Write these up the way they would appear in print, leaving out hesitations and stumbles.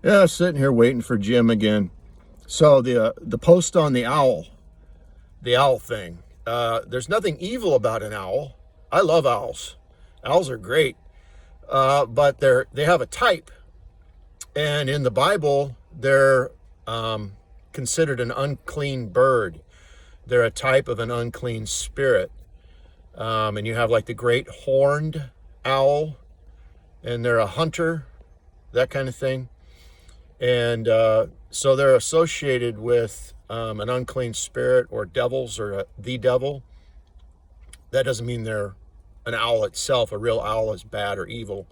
Yeah, sitting here waiting for Jim again. So the post on the owl thing. There's nothing evil about an owl. I love owls. Owls are great, but they have a type, and in the Bible they're considered an unclean bird. They're a type of an unclean spirit, and you have like the great horned owl, and they're a hunter, that kind of thing. And so they're associated with an unclean spirit or devils or the devil. That doesn't mean they're an owl itself. A real owl is bad or evil.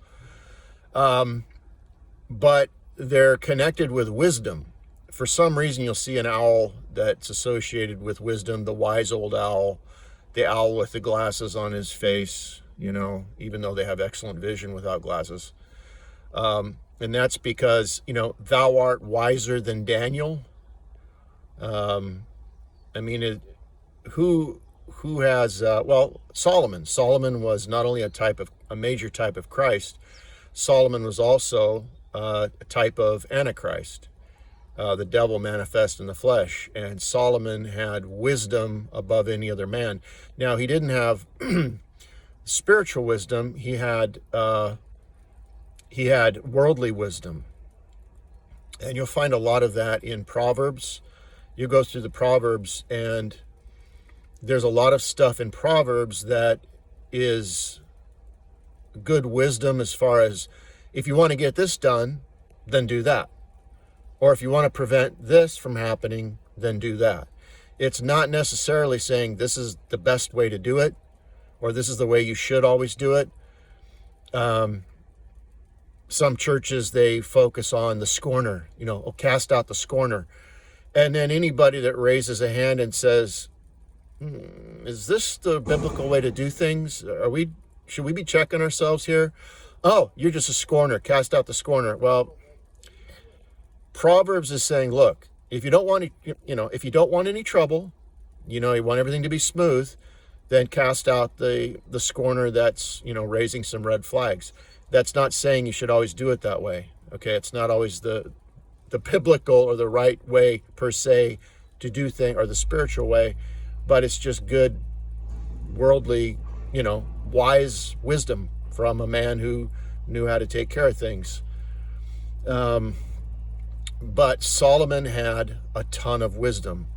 But they're connected with wisdom. For some reason, you'll see an owl that's associated with wisdom, the wise old owl, the owl with the glasses on his face, even though they have excellent vision without glasses. And that's because, thou art wiser than Daniel. Who has, Solomon. Solomon was not only a major type of Christ, Solomon was also a type of Antichrist, the devil manifest in the flesh. And Solomon had wisdom above any other man. Now, he didn't have spiritual wisdom. He had worldly wisdom. And you'll find a lot of that in Proverbs. You go through the Proverbs, and there's a lot of stuff in Proverbs that is good wisdom, as far as if you want to get this done, then do that. Or if you want to prevent this from happening, then do that. It's not necessarily saying this is the best way to do it, or this is the way you should always do it. Some churches, they focus on the scorner, cast out the scorner. And then anybody that raises a hand and says, is this the biblical way to do things? Should we be checking ourselves here? Oh, you're just a scorner, cast out the scorner. Well, Proverbs is saying, look, if you don't want any trouble, you want everything to be smooth, then cast out the scorner that's, raising some red flags. That's not saying you should always do it that way. Okay, it's not always the biblical or the right way per se to do things, or the spiritual way, but it's just good worldly, wise wisdom from a man who knew how to take care of things. But Solomon had a ton of wisdom,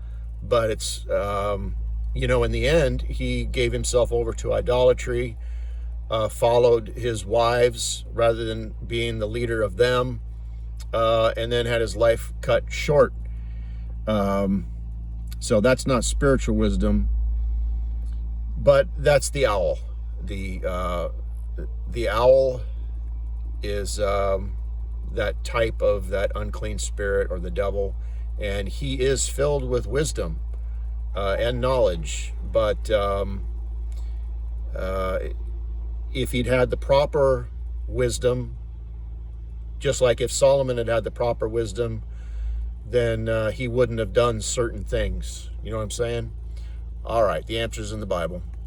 but it's, in the end, he gave himself over to idolatry, followed his wives rather than being the leader of them, and then had his life cut short. So that's not spiritual wisdom, but that's the owl. The owl is that type of that unclean spirit or the devil, and he is filled with wisdom and knowledge. But if he'd had the proper wisdom, just like if Solomon had the proper wisdom, then he wouldn't have done certain things. You know what I'm saying? All right, the answer's in the Bible.